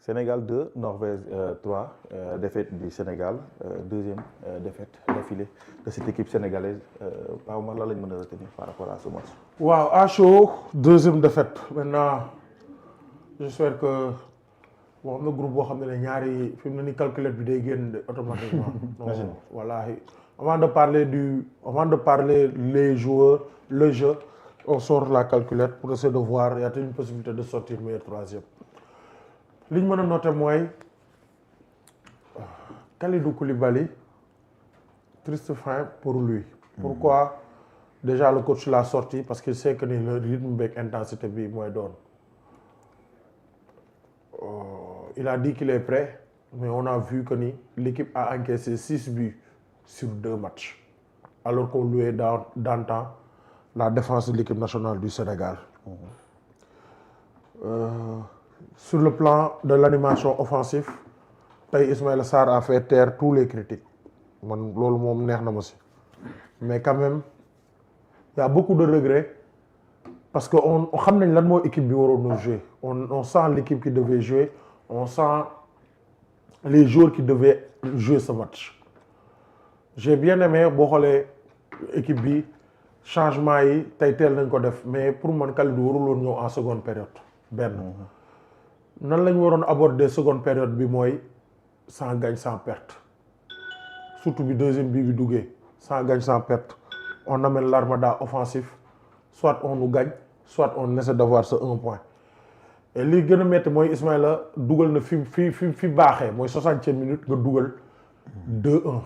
Sénégal 2, Norvège 3, défaite du Sénégal, deuxième défaite d'affilée de cette équipe sénégalaise. Pas mal là, lañ mën a retenir par rapport à ce match. Waaw, à chaud, deuxième défaite. Maintenant, j'espère que bon, am na groupe boo xam ne ñaari fi mu ne nii calculette bi day génn automatiquement. Imagine. Voilà. Avant de parler les joueurs, le jeu, on sort la calculette pour essayer de voir y a-t-il une possibilité de sortir meilleur troisième. Li ñu mën a noter mooy Kalidou Koulibaly, triste fin pour lui. Pourquoi? Déjà le coach l'a sorti parce qu'il sait que ni le rythme beeg intensité bi mooy doon. Il a dit qu'il est prêt, mais on a vu que ni l'équipe a encaissé 6 buts sur 2 matchs, alors qu'on louait d'antan la défense de l'équipe nationale du Sénégal. Sur le plan de l'animation offensive, Ismaïla Sarr a fait taire tous les critiques. Man, loolu moom neex na ma si. Mais quand même, il y a beaucoup de regrets parce que on xam nañ lan mooy équipe bi waroon jouer. On sent l'équipe qui devait jouer, on sent les joueurs qui devaient jouer ce match. J'ai bien aimé boo xoolee équipe bi changement yi tey teel nañ ko def, mais pour man Kalidou warul woon ñëw en seconde période benn. Nan lañ waroon aborder seconde période bi mooy sans gagne sans perte, surtout bi deuxième bi duggee sans gagne sans perte. On amène l'armada offensif, soit on nous gagne, soit on essaie d'avoir ce 1 point. Et li gën a métti mooy Ismaïla dugal na fi baaxee mooy 60e minute nga dugal 2-1.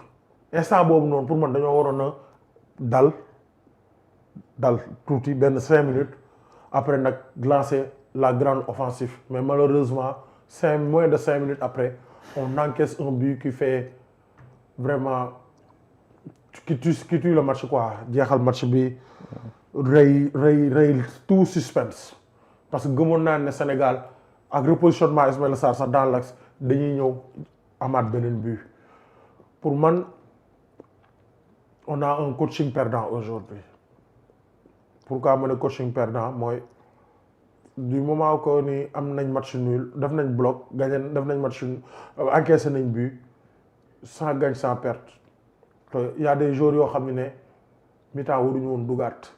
Instant boobu noonu pour man dañoo waroon a dal tuuti benn 5 minutes après nag lancer la grande offensive. Mais malheureusement moins de 5 minutes après on encaisse un but qui fait vraiment qui tue le match quoi, jeexal match bi rey tout suspense. Parce que gëmoon naa ne Sénégal ak repositionnement Ismaïla Sarr sax dans l'axe dañuy ñëw amaat beneen but. Pour man on a un coaching perdant aujourd'hui. Pourquoi ma ne coaching perdant mooy du moment que ni am nañ match nul def nañ bloc gagné def nañ match encaissé nañ but sans gagne sans perte. Il y a des joueurs yoo xam ne mi-temps waruñu woon dugaat,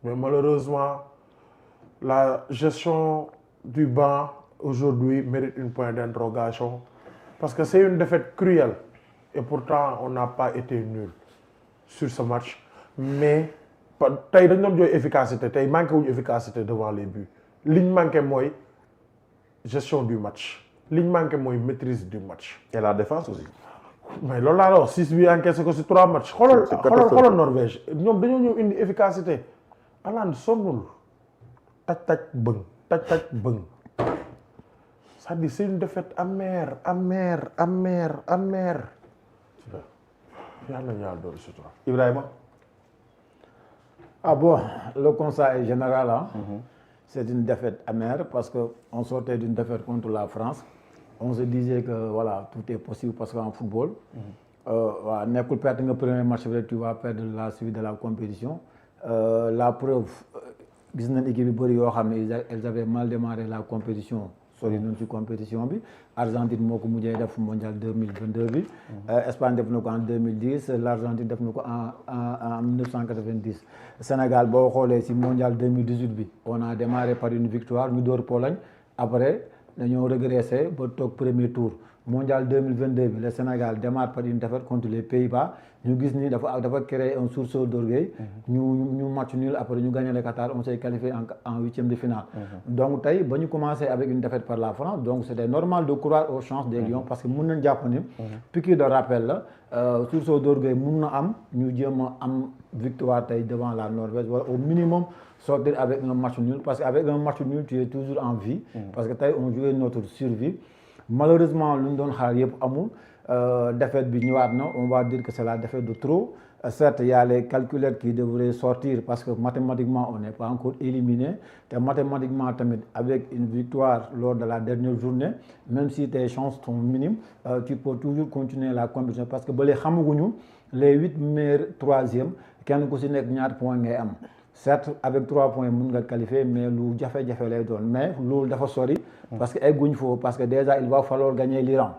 mais malheureusement la gestion du banc aujourd'hui mérite un point d'interrogation parce que c'est une défaite cruelle et pourtant on n'a pas été nul sur ce match. Mais tey dañ doon jooy efficacité, tey manqué wuñu efficacité devant les buts. Liñ manqué mooy gestion du match, liñ manqué mooy maîtrise du match. Et la défense aussi. Mais loolu laa la wax 6 bi encaissé ko ci 3 matchs. xoolal Norvège ñoom dañoo ñëw indi efficacité. Haaland sonnul taj bëng. C'est-à-dire c'est une défaite amère. Yàlla na Yàlla doon sutura. Ibrahima. Ah bon, le constat est général. C'est une défaite amère parce que on sortait d'une défaite contre la France. On se disait que voilà, tout est possible parce qu'en football, nekkul perdre nga premier match bi tu vas perdre la suite de la compétition. La preuve, gis nañ équipe yu bëri yoo xam ne elles avaient mal démarré la compétition. Sori nañ ci compétition bi. Argentine moo ko mujjee def mondial 2022 bi. Espagne def na ko en 2010, l'Argentine def na ko en 1990. Sénégal boo xoolee ci mondial 2018 bi on a démarré par une victoire ñu door Pologne après. Dañoo régressé ba toog premier tour mondial 2022 bi le Sénégal démarre par une défaite contre les Pays-Bas ñu gis ni dafa créer un sursaut d'orgueil. ñu match nul après ñu gagné le Qatar, on s'est qualifié en 8e de finale. Donc tey ba ñu commencé avec une défaite par la France, donc c'était normal de croire aux chances des Lions parce que mën nañ jàpp ni piqûre de rappel la sursaut d'orgueil mën na am ñu jéem a am victoire tey devant la Norvège wala au minimum sortir avec un match nul parce qu'avec un match nul tu es toujours en vie. Parce que tey on jouait notre survie. Malheureusement lu ñu doon xaar yëpp amul défaite bi ñëwaat na, on va dire que c'est la défaite de trop. Certes, il y a les calculettes qui devraient sortir parce que mathématiquement on n'est pas encore éliminé. Et mathématiquement tamit avec une victoire lors de la dernière journée, même si tes chances sont minimes, tu peux toujours continuer la compétition parce que ba léegi xamaguñu les 8 meilleurs troisième kenn ku ci nekk ñaata point ngay am. certes avec 3 points mun nga qualifier mais lu jafe-jafe lay doon mais loolu dafa sori. parce que egguñ foofu parce que déjà il va falloir gagner l'Iran.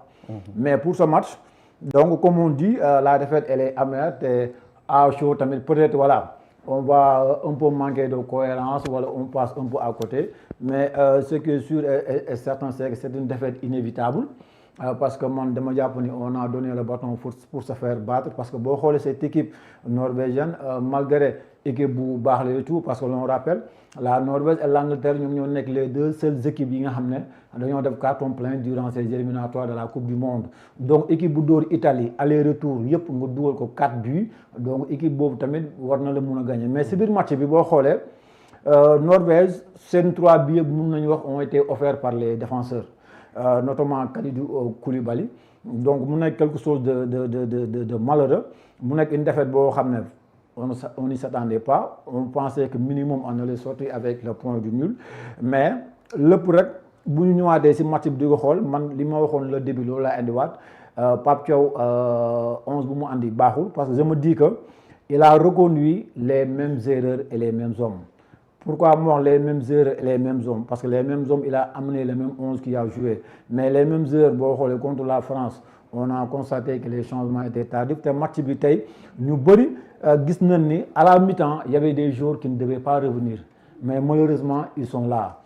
mais pour ce match donc comme on dit la défaite elle est amère te à chaud tamit peut-être voilà on va un peu manquer de cohérence wala on passe un peu à côté mais ce qui est sûr et certain c'est que c'est une défaite inévitable. Parce que man dama jàpp ni on a donné le bâton pour se faire battre parce que boo xoolee cette équipe norvégienne malgré équipe bu baax la et tout parce que l'on rappelle la Norvège et l'Angleterre ñoom ñoo nekk les deux seules équipes yi nga xam ne dañoo def carton plein durant ces éliminatoires de la Coupe du Monde donc équipe bu dóor Italie aller-retour yëpp nga dugal ko 4 buts donc équipe boobu tamit war na la mun a gagner mais si biir match bi boo xoolee Norvège seen 3 buts mun nañu wax ont été offerts par les défenseurs. Notamment Kalidou Koulibaly donc mu nekk quelque chose de malheureux mu nekk une défaite boo xam ne on n'y s'attendait pas on pensait que minimum on allait sortir avec le point du nul mais lépp rek bu ñu ñëwaatee si match bi di ko xool man li ma waxoon le début loolu laa indiwaat Pape Thiaw 11 bu mu andi baaxul parce que je me dis que il a reconduit les mêmes erreurs et les mêmes hommes. Pourquoi moi les mêmes erreurs et les mêmes hommes? Parce que les mêmes hommes, il a amené les mêmes 11 qui a joué. Mais les mêmes erreurs, contre la France, on a constaté que les changements étaient tardifs. Le match bi tey ñu bëri gis nañ ni à la mi-temps il y avait des joueurs qui ne devaient pas revenir. Mais malheureusement ils sont là.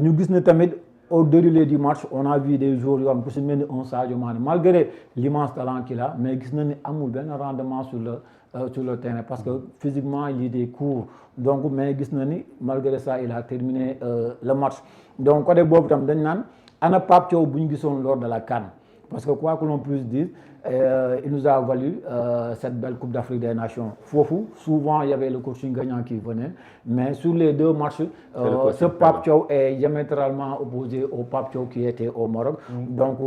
ñu gis ne tamit au déroulé du match on a vu des joueurs yoo xam ku si mel ni un Sadio Mané malgré l'immense talent qu'il a mais gis nañ ni amul benn rendement sur le terrain parce que physiquement il était court donc mais gis na ni malgré ça il a terminé le match donc côté boobu tam dañ naan ana Pape Thiaw bu ñu gisoon lors de la CAN parce que quoi que l'on puisse dire il nous a valu cette belle Coupe d'Afrique des Nations foofu souvent il y avait le coaching gagnant qui venait mais sur les deux matchs ce Pape Thiaw est diamétralement opposé au Pape Thiaw qui était au Maroc donc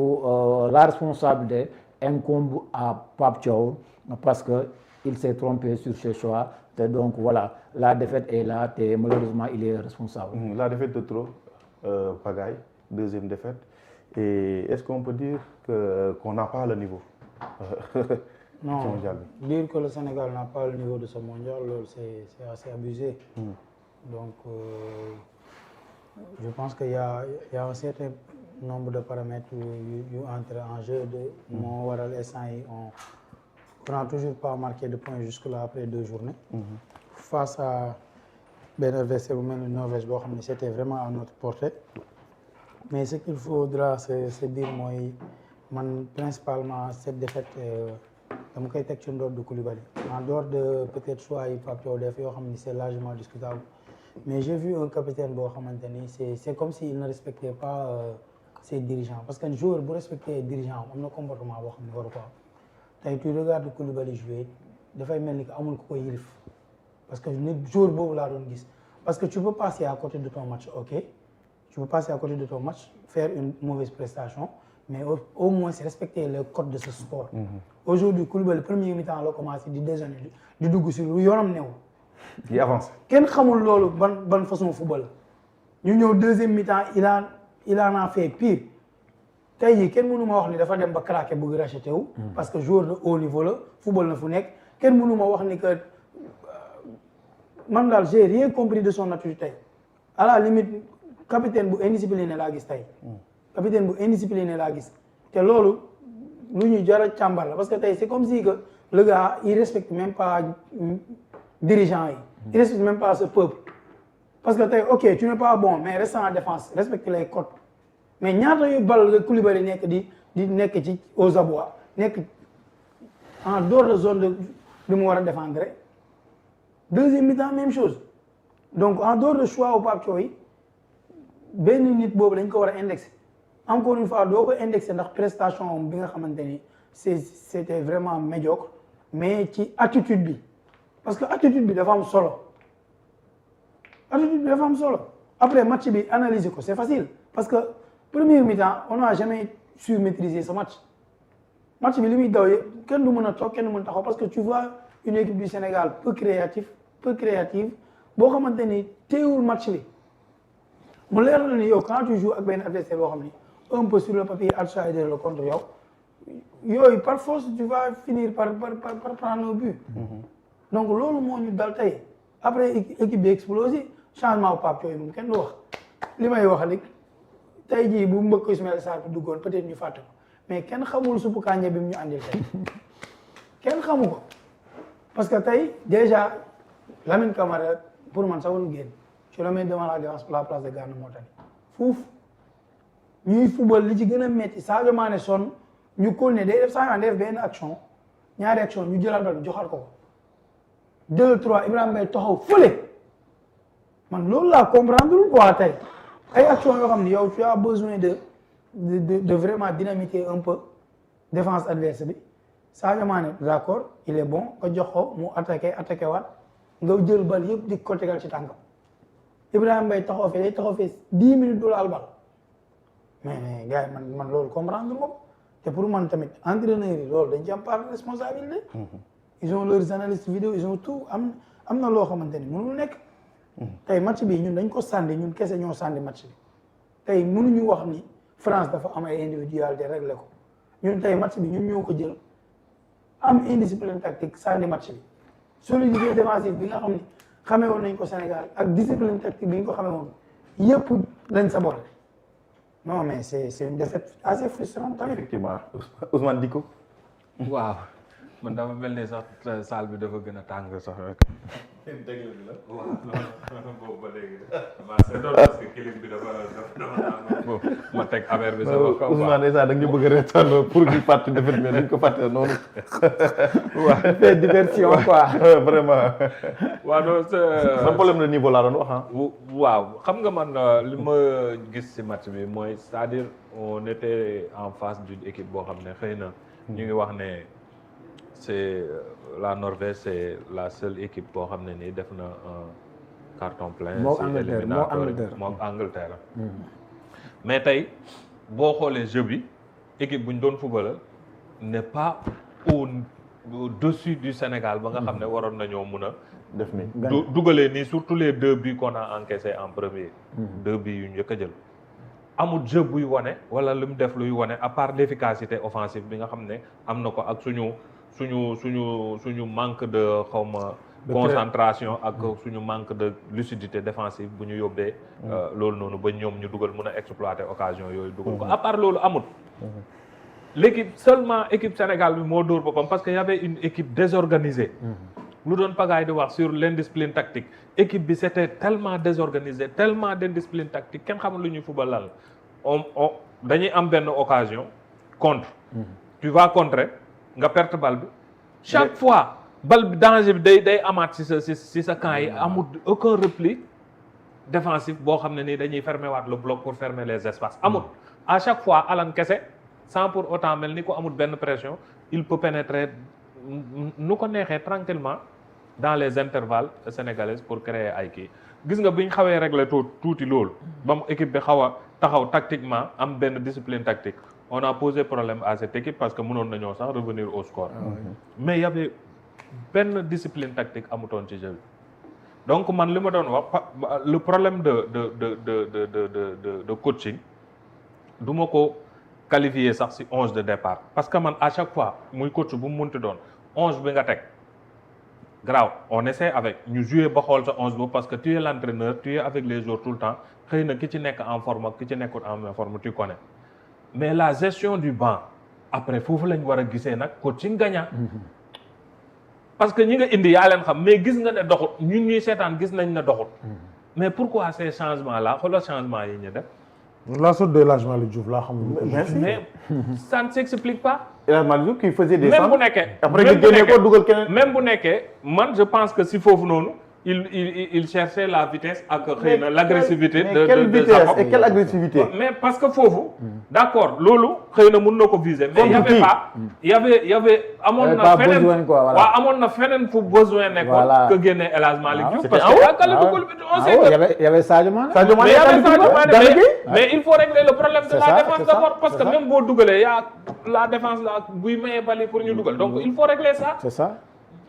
la responsabilité incombe à Pape Thiaw parce que il s'est trompé sur ses choix et donc voilà la défaite est là et malheureusement il est responsable. La défaite de trop pagaille, deuxième défaite et est-ce qu'on peut dire qu'on n'a pas le niveau non dire que le Sénégal n'a pas le niveau de ce mondial c'est assez abusé. Donc je pense qu'il y a un certain nombre de paramètres yu entrent en jeu de moo waral instant yi on n'a toujours pas marqué de points jusque-là après 2 journées. Face à benn adversaire bu mel ni Norvège boo xam ne c'était vraiment à notre portée. Mais ce qu'il faudra se dire mooy man principalement cette défaite dama koy teg ci ndoor de Koulibaly. En dehors de peut-être choix yi Pape Thiaw def yoo xam ni c'est largement discutable. Mais j'ai vu un capitaine boo xamante ni c'est comme s'il ne respectait pas ses dirigeants parce que joueur bu respecter dirigeant am na comportement boo xam ne waru ko am. Tey tu regardes Koulibaly jouer dafay mel ni que amul ku ko yilif parce que nit jour boobu laa doon gis parce que tu peux passer à côté de ton match ok tu peux passer à côté de ton match faire une mauvaise prestation mais au moins c'est respecter les codes de ce sport. Aujourd'hui Koulibaly premier mi-temps la commencé di déjeuner di dugg si lu yoonam new di avance kenn xamul loolu ban façon football ñu ñëw deuxième mi-temps il en a fait pire. tey jii kenn mënu ma wax ni dafa dem ba craqué bëgg racheté wu. parce que joueur de haut niveau la football na fu nekk kenn mënu ma wax ni que man daal j'ai rien compris de son attitude tey à la limite capitaine bu indiscipliné laa gis tey. capitaine bu indiscipliné laa gis te loolu lu ñu jar a càmbar la parce que tey c'est comme si que le gars il respecte même pas dirigeant yi. il respecte même pas ce peuple parce que tey ok tu n'es pas bon mais reste en défense respecte les codes. mais ñaata yu bal nga Koulibaly nekk di nekk ci aux abois nekk en dehors de zone de mu war a défendre deuxième mi-temps même chose donc en dehors de choix au Pape Thiaw yi benn nit boobu dañ ko war a indexer encore une fois doo ko indexer ndax prestation bi nga xamante ni c'était vraiment médiocre mais ci attitude bi parce que attitude bi dafa am solo attitude bi dafa am solo après match bi analyser ko c'est facile parce que première mi-temps on n'a jamais su maîtriser ce match bi li muy daw kenn du mën a toog kenn du mën a taxaw parce que tu vois une équipe du Sénégal peu créative boo xamante ni teewul match bi mu leer na ni yow quand tu joues ak benn adversaire boo xam ni un peu sur le papier outsider le contre yow yooyu par force tu vas finir par prendre un but. Donc loolu moo ñu dal tey après équipe bi explosé changement wu Pape Thioye moom kenn du wax li may wax rek tey jii bu mbëkk Ismaïla Sarr bi duggoon peut-être ñu fàtte ko mais kenn xamul suppu kànja bi mu ñu andil tey kenn xamu ko parce que tey déjà Lamine Camara pour man sax warul génn je le mets devant la place de Gana Montani fuuf ñuy football li ci gën a métti Sadio Mané sonn ñu kóol ne day def Sadio Mané def benn action ñaari action ñu jëlaat bal bi joxal ko 2-3 Ibrahima Mbaye taxaw fële man loolu laa comprendre quoi tey ay action yoo xam ne yow tu as besoin de vraiment dynamiter un peu défense adverse bi Sadio Mané d'accord il est bon nga jox ko mu attaqué waat nga jël bal yëpp di ko tegal ci tànkam Ibrahima Mbaye taxaw fee day taxaw fee 10 minutes du laal bal mais gars yi man loolu comprendre moom te pour man tamit entraîneurs yi loolu dañ ci am part de responsabilité. ils ont leurs analystes vidéo ils ont tout am na loo xamante ni mënul nekk. tey match bi ñun dañ ko sànni ñun kese ñoo sànni match bi tey mënuñu wax ni France dafa am ay individualité réglé ko ñun tey match bi ñun ñoo ko jël am indiscipline tactique sànni match bi solidité défensive bi nga xam ni xamee woon nañ ko Sénégal ak discipline tactique bi ñu ko xamee woon yëpp lañ saboté non mais c'est une défaite assez frustrante tamit. effectivement Ousmane Dicko. waaw man dafa mel ni sax salle bi dafa gën a tàng sax rek. dëgg la waaw boobu ba léegi c'est doon parce que clim bi dafa tàng ma teg affaire bi sama kaw. Ousmane Issa da nga ñu bëgg a reetaan pour ñu fàtte défaite mais dañ ko fàtte noonu. waaw fait diversion quoi. vraiment. waaw non sa problème de niveau laa doon wax ah. waaw xam nga man li ma gis ci match bi mooy c'est-à-dire on était en face d'une équipe boo xam ne xëy na ñu ngi wax ne c'est la Norvège c'est la seule équipe boo xam ne nii def na un carton plein. moo Angleterre mais tey boo xoolee jeu bi équipe bu ñu doon football n'est pas au-dessus du Sénégal ba nga xam ne waroon nañoo mun a. def ni dugalee nii surtout les 2 buts qu'on a encaissés en premier. 2 buts yu njëkk a jël. amul jeu buy wane wala lu mu def luy wane à part l'efficacité offensive bi nga xam ne am na ko ak suñu manque de xawma concentration ak suñu manque de lucidité défensive bu ñu yóbbee loolu noonu ba ñoom ñu dugal mën a exploiter occasion yooyu dugal ko à part loolu amul seulement équipe Sénégal bi moo dóor boppam parce que y avait une équipe désorganisée lu doon pagaay di wax sur l'indiscipline tactique équipe bi c'était tellement désorganisé tellement d'indiscipline tactique kenn xamul lu ñuy football lan la dañuy am benn occasion contre tu vas contrer nga perte balle bi chaque fois balle bi danger bi day amaat si sa camp yi amul aucun repli défensif boo xam ne nii dañuy fermer waat le bloc pour fermer les espaces amul à chaque fois Alan kese sans pour autant mel ni ko amul benn pression il peut pénétrer nu ko neexee tranquillement dans les intervalles sénégalaises pour créer ay kii gis nga bi ñu xawee régler tuuti loolu ba mu équipe bi xaw a taxaw tactiquement am benn discipline tactique on a posé problème à cette équipe parce que mënoon nañoo sax revenir au score mais y avait benn discipline tactique amutoon ci jeu bi donc man li ma doon wax le problème de coaching du ma ko qualifier sax ci 11 de départ parce que man à chaque fois muy coach bu mu munti doon 11 bi nga teg grave on essaie avec ñu jouer ba xool sa 11 boobu parce que tu es l'entraîneur tu es avec les joueurs tout le temps xëy na ki ci nekk en forme ak ki ci nekkul en forme tu connais mais la gestion du banc après foofu lañ war a gisee nag coaching gagnant parce que ñi nga indi yaa leen xam mais gis nga ne doxut ñun ñuy seetaan gis nañ ne doxut mais pourquoi ces changements là xoolal changement yi ñu def. la sorte de l'âge Malick Diouf laa xam. mais ça ne s'explique pas. El Hadj Malick Diouf qui faisait des même bu nekkee après nga génne ko dugal keneen. même bu nekkee man je pense que si foofu noonu il cherchait la vitesse ak xëy na l'agressivité de quelle vitesse et quelle agressivité. mais parce que foofu d'accord loolu xëy na mën na ko viser mais y avait amoon na feneen waaw amoon na feneen fu besoin nekkoon que génne El Hadj Malick Diouf parce que Kalidou Koulibaly on sait que y avait Sadio Mané mais il faut régler le problème de la défense d'abord parce que même boo dugalee yaa la défense la buy maye bali pour ñu dugal donc il faut régler ça. C'est ça.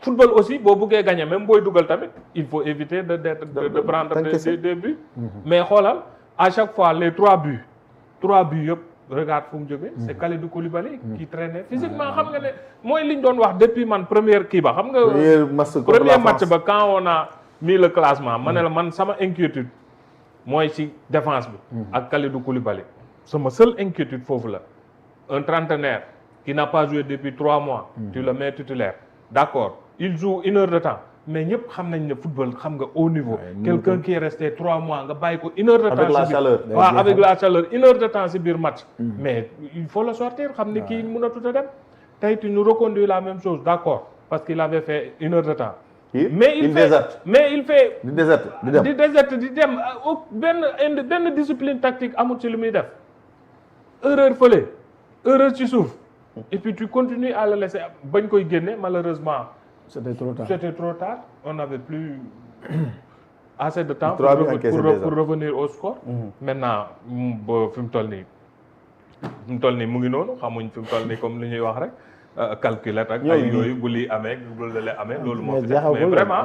Football aussi boo bëggee gagner même booy dugal tamit il faut éviter de prendre des buts. mais xoolal à chaque fois les 3 buts yëpp regarde fu mu jógee. c'est Kalidou Koulibaly qui traînait physiquement xam nga ne mooy li ñu doon wax depuis man première kii ba xam nga. premier match ba quand mis le classement ma ne la man sama inquiétude mooy ci défense bi ak Kalidou Koulibaly sama seule inquiétude foofu la un trentenaire qui n'a pas joué depuis 3 mois tu le mets titulaire d'accord il joue 1 heure de temps mais ñëpp xam nañ ne football xam nga haut niveau quelqu'un qui est resté 3 mois nga bàyyi ko 1 heure de temps avec la chaleur waaw avec la chaleur 1 heure de temps ci biir match mais il faut le sortir xam ne kii mën a tuta dem tey tu nous reconduis la même chose d'accord parce qu'il avait fait 1 heure de temps mais il fait di déserte di dem benn discipline tactique amul ci li muy def erreur fële erreur ci suuf et puis tu continues à le laisser bañ koy génne malheureusement c'était trop tard on n'avait plus assez de temps pour revenir au score maintenant ba fi mu toll nii mu ngi noonu xamuñ fi mu toll nii comme li ñuy wax rek calculer ak ay yooyu bu lii amee bu lële amee loolu moo fi def mais vraiment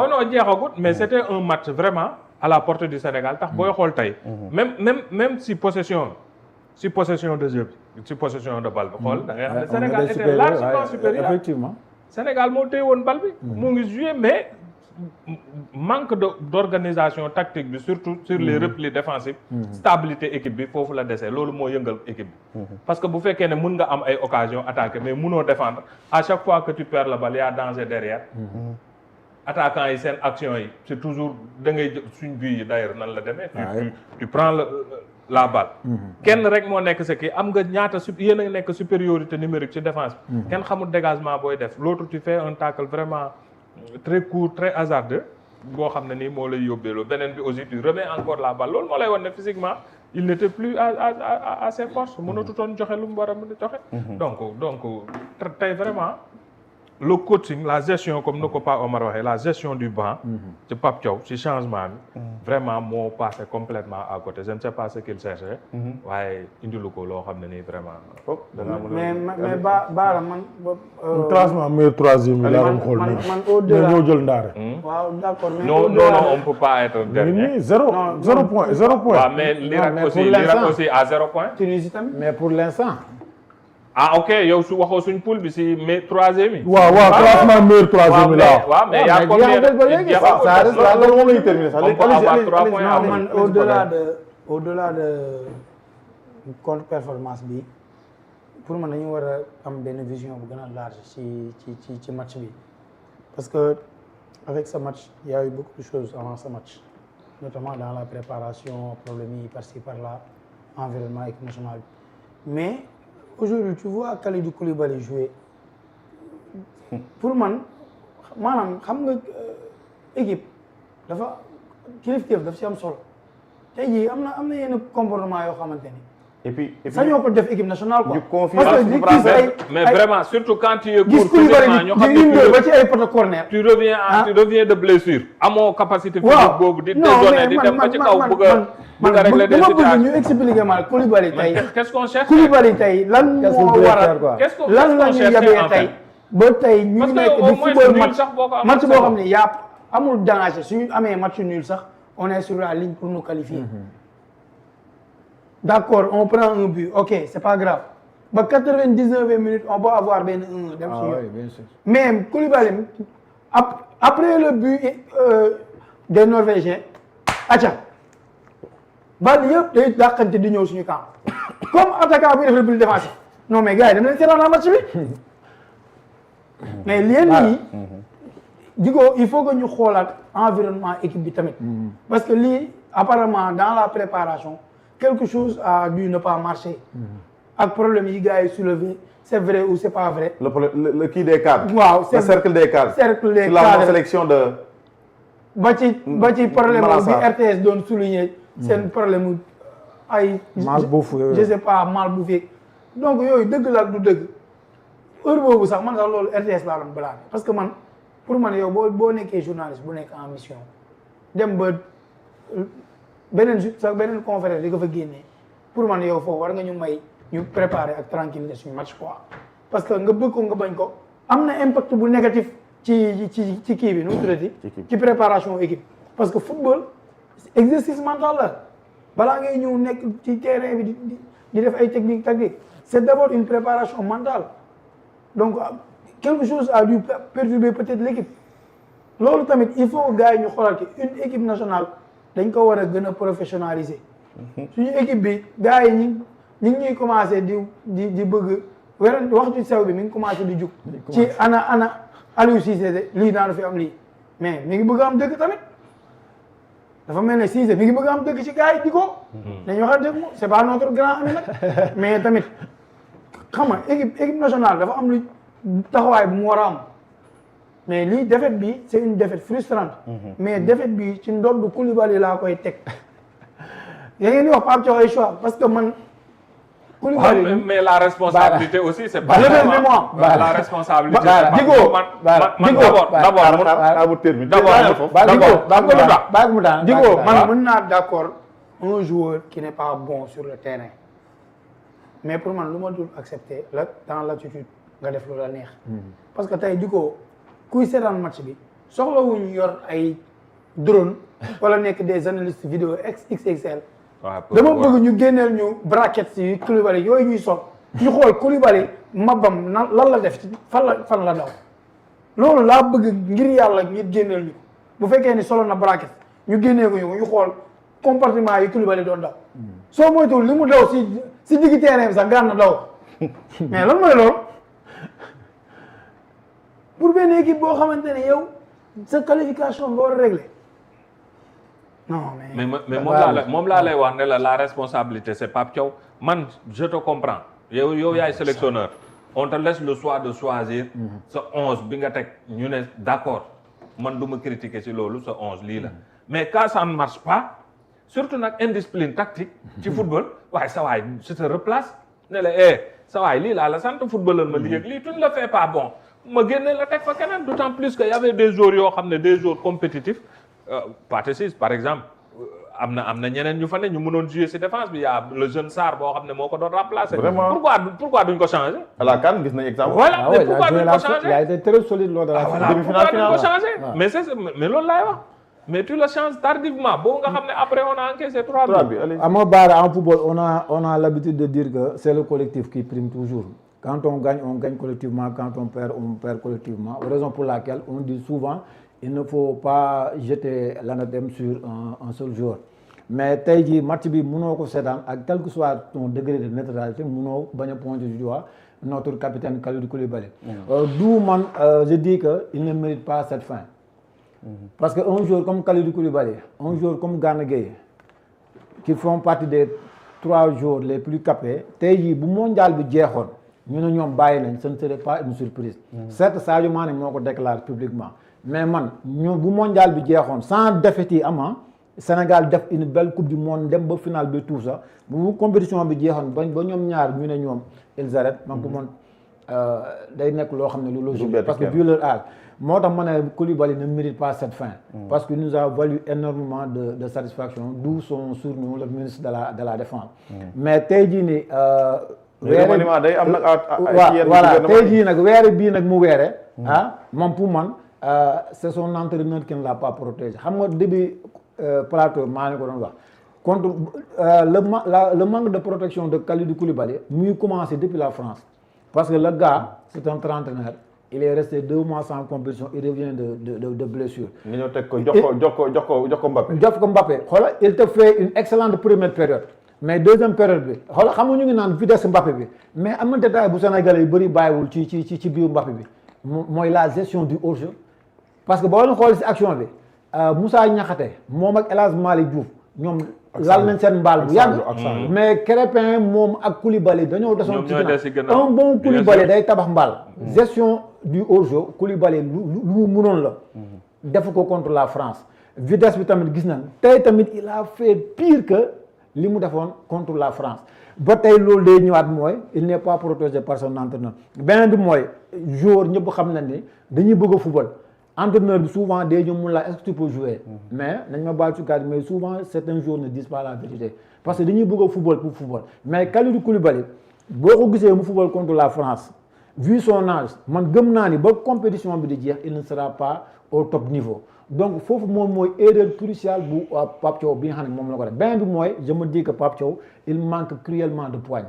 non jeexagut mais c'était un match vraiment à la portée du Sénégal tax booy xool tey même si possession de jeu bi si possession de balle bi xool da ngay xam ne Sénégal était largement supérieur effectivement Sénégal moo téye woon balle bi mu ngi joué mais manque d'organisation tactique bi surtout sur les replis défensifs stabilité équipe bi foofu la desee loolu moo yëngal équipe bi parce que bu fekkee ne mën nga am ay occasion attaquer mais mënoo défendre à chaque fois que tu perds la balle y a danger derrière attaquant yi seen action yi c'est toujours da ngay suñ but yi d'ailleurs nan la demee tu prends la balle kenn rek moo nekk sa kii am nga ñaata yéen a nekk supériorité numérique ci défense bi kenn xamul dégagement booy def l'autre tu fais un tackle vraiment très court très hasardeux boo xam ne nii moo lay yóbbeeloo beneen bi aussi tu remets encore la balle loolu moo lay wan ne physiquement il n'était plus à ses forces mënatutoon joxe lu mu war a mën a joxe donc tey vraiment le coaching la gestion comme ni ko Pa Omar waxee la gestion du banc ci Pape Thiaw ci changement bi vraiment moo passé complètement à côté je ne sais pas ce qu'il cherchait waaye indilu ko loo xam ne nii vraiment mais Baara man classement meilleur troisième yi laa doon xool nii man au-delà ñoo jël ndaare waaw d'accord mais non on peut pas être dernier zéro point waaw mais Lirac aussi à 0 point Tunisie tamit mais pour l'instant ok yow su waxoo suñ poule bi si mais troisième yi. waaw classement meilleur troisième yi la waaw mais yaa ko man au-delà de contre-performance bi pour man dañu war a am benn vision bu gën a large ci match bi parce que avec ce match il y a eu beaucoup de choses avant ce match notamment dans la préparation problème yi par-ci par-là environnement équipe nationale mais aujourd'hui tu vois Kalidou Koulibaly jouer pour man maanaam xam nga équipe dafa kilifteef daf ci am solo tey jii am na yenn comportement yoo xamante ni. et puis sañoo ko def équipe nationale quoi. ñu confie mais vraiment surtout quand tu es gis Koulibaly di ba ci ay poto corner. tu reviens de blessure. amoo capacité physique boobu di dézonner di dem ba ci kaw bëgg a régler des situations. ñu expliquer mal Koulibaly tey. qu'est-ce qu'on cherche Koulibaly tey lan moo waral lan la ñuy yabee tey ba tey ñu nekk di football match boo xam ne yaa amul danger suñu amee match nul sax on est sur la ligne pour nous qualifier. D'accord, on prend un but, ok, c'est pas grave. Ba 99e minute, on peut avoir ben un dem ci yoon. Bien sûr. Mais Koulibaly après le but des Norvégiens, acca bal yëpp day dàqante di ñëw suñu camp. Comme attaquant bi def repli défensif. Non mais gars yi dem leen seetaan match bi. Mais lii Djigo, il faut que ñu xoolaat environnement équipe bi tamit. Parce que lii apparemment dans la préparation quelque chose a dû ne pas marcher. Ak problème yi gars yi soulevé, c'est vrai ou c'est pas vrai. Le qui des cadres. Waaw, le cercle des cadres. Cercle des sur cadres. la sélection de. ba ci problème bi RTS doon souligner. seen problème ay. malbouffe je sais pas malbouffe. Donc yooyu dëgg la du dëgg. heure boobu sax man sax loolu RTS laa doon blâmer parce que man pour man yow boo nekkee journaliste bu nekk en mission dem ba beneen conférence di ko fa génnee pour man yow foofu war nga ñu may ñu préparer ak tranquillité suñu match quoi parce que nga bëgg ko nga bañ ko am na impact bu négatif ci kii bi nu mu tuddati ci préparation équipe parce que football exercice mental la balaa ngay ñëw nekk ci terrain bi di def ay technique tactique c'est d'abord une préparation mentale donc quelque chose a dû perturber peut-être l'équipe loolu tamit il faut gars yi ñu xoolal ki une équipe nationale dañ ko war a gën a professionnaliser. suñu équipe bi gars yi ñi ngi ñuy commencé di bëgg weren wax ju sew bi mi ngi commencé di jug. ci ana Aliou Cissé lii daanu fi am lii mais mi ngi bëgg am dëgg tamit dafa mel ne Cissé mi ngi bëgg am dëgg ci gars yi di ko. dañu waxante dëgg c'est pas notre grand ami nag mais tamit xam nga équipe nationale dafa am lu taxawaay bu mu war a am. mais lii défaite bi c'est une défaite frustrante. mais défaite bi ci ndoddu Koulibaly laa koy teg. yaa ngeen di wax Pape Thiaw ay choix parce que man. Koulibaly mais la responsabilité aussi c'est pas. la responsabilité. Digo man mën naa d'accord un joueur qui n'est pas bon sur le terrain mais pour man lu ma dul accepter la dans l'attitude nga def lu la neex. parce que tey Digo. kuy seetaan match bi soxlawuñu yor ay drone wala nekk des analystes vidéo XXL. dama bëgg ñu génneel ñu braquettes yi Koulibaly yooyu ñuy sol ñu xool Koulibaly mabam lan la def fan la daw loolu laa bëgg ngir yàlla ngir génneel ñu bu fekkee ni solo na braquette ñu génnee ko ñu xool comportement yi Koulibaly doon daw soo moytuwul li mu daw si digg terrain bi sax gaan na daw mais lan mooy loolu pour benn équipe boo xamante ne yow sa qualification nga war a régler non mais moom laa lay wax ne la responsabilité c'est Pape Thiaw man je te comprends yow yaay sélectionneur on te laisse le choix de choisir sa 11 bi nga teg ñu ne d'accord man du ma critiquer ci loolu sa 11 lii la mais quand ça ne marche pas surtout nag indiscipline tactique ci football waaye sa waay je te replace ne la sa waay lii laa la sant footballeur ma lii ak lii tu ne le fais pas bon ma génne la teg fa keneen d'autant plus que y avait des joueurs yoo xam ne des joueurs compétitifs Pathé Ciss par exemple am na ñeneen ñu fa ne ñu mënoon jouer ci défense bi y a le jeune Sarr boo xam ne moo ko doon remplacer. Vraiment pourquoi duñ ko changer. à la CAN gis nañ exemple. voilà mais pourquoi duñ ko changer il a été très solide lors de la demi-finale. Pourquoi duñ ko changer mais loolu laay wax mais tu le changes tardivement boo nga xam ne après on a encaissé 3 buts. Ama Bara, en football on a l'habitude de dire que c'est le collectif qui prime toujours. Quand on gagne collectivement. Quand on perd collectivement. Raison pour laquelle on dit souvent il ne faut pas jeter l'anathème sur un seul joueur. Mais tey jii match bi mënoo ko seetaan ak quel que soit ton degré de neutralité mënoo bañ a pointer du doigt notre capitaine Kalidou Koulibaly. D'où man je dis que il ne mérite pas cette fin. Parce que un joueur comme Kalidou Koulibaly, un joueur comme Gana Gueye, qui font partie des 3 joueurs les plus capés, tey jii bu mondial bi jeexoon ñu ne ñoom bàyyi nañ ce ne serait pas une surprise. Certes Sadio Mané moo ko déclaré publiquement mais man ñu bu mondial bi jeexoon sans défaite yi ama Sénégal def une belle coupe du monde dem ba finale bi tout ça bu compétition bi jeexoon ba ñoom ñaar ñu ne ñoom ils arrêtent man pour man day nekk loo xam ne lu logique parce que vu leur âge moo tax ma ne Koulibaly ne mérite pas cette fin parce que nous a valu énormément de satisfaction d'où son surnom le ministre de la défense mais tey jii ni day am nag voilà tey jii nag weere bii nag mu weere moom pour man c'est son entraîneur qui ne l'a pas protégé xam nga début plateau maa ngi ko doon wax contre le manque de protection de Kalidou Koulibaly muy commencé depuis la France parce que le gars c'est un entraîneur il est resté 2 mois sans compétition il revient de blessure. nga ñëw teg ko jox ko Mbappé. jox ko Mbappé xoolal il te fait une excellente première période mais deuxième période bi xoolal xam nga ñu ngi naan vitesse Mbappé bi mais am na détail bu Sénégalais yu bëri bàyyiwul ci biir Mbappé bi mooy la gestion du hors-jeu parce que boo leen xool ci action bi. Moussa Niakhaté moom ak El Hadj Malick Diouf ñoom laal nañ seen mbaal bu yàgg mais Crépin moom ak Koulibaly dañoo desoon ci ginnaaw un bon Koulibaly day tabax mbaal gestion du hors-jeu Koulibaly lu mu mënoon la def ko contre la France vitesse bi tamit gis nañ tey tamit il a fait pire que li mu defoon contre la France ba tey loolu day ñëwaat mooy il n'est pas protégé par son entraîneur beneen bi mooy joueur ñëpp xam nañ ni dañuy bëgg a football entraîneur bi souvent day ñëw mun la est-ce que tu peux jouer mais nañ ma baal ci cadre mais souvent certains joueurs ne disent pas la vérité parce que dañuy bëgg a football pour football mais Kalidou Koulibaly boo ko gisee mu football contre la France vu son âge man gëm naa ni ba compétition bi di jeex il ne sera pas au top niveau donc foofu moom mooy erreur cruciale bu Pape Thiaw bi nga xam ne moom la ko def beneen bi mooy je me dis que Pape Thiaw il manque cruellement de poigne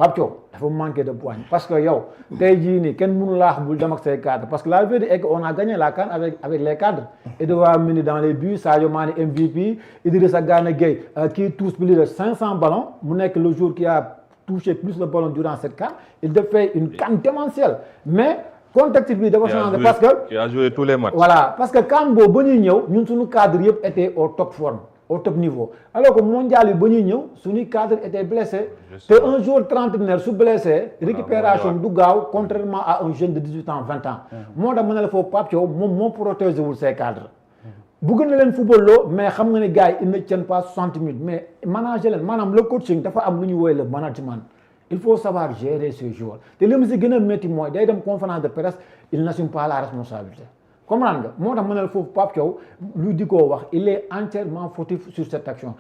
Pape Thiaw dafa manqué de poigne parce que yow tey jii nii kenn mënu laax bul dem ak say cadres parce que la vérité est qu'on a gagné la CAN avec les cadres. Edouard Mendy dans les buts, Sadio Mané MVP, Idrissa Gana Gueye qui touche plus de 500 ballons mu nekk le joueur qui a touché plus de ballons durant cette CAN. Il a fait une CAN démentielle mais contexte bi dafa changé parce que qui a joué tous les matchs. Voilà parce que CAN boobu ba ñuy ñëw ñun suñu cadre yëpp était au top forme. Au top niveau alors que mondial yi ba ñuy ñëw suñuy cadre était blessé te un joueur trentenaire su blessé récupération du gaaw contrairement à un jeune de 18 ans 20 ans moo tax mën na la foofu Pape Thiaw moom moo protégé wul ses cadres bëgg na leen football loo mais xam nga ne gars yi ils ne tiennent pas 60 minutes mais manager leen maanaam le coaching dafa am lu ñu woowee le management il faut savoir gérer ces joueurs te li mu si gën a métti mooy day dem conférence de presse il n'assume pas la responsabilité comprendre nga moo tax mën na la foofu Pape Thiaw lu di koo wax il est entièrement fautif sur cette action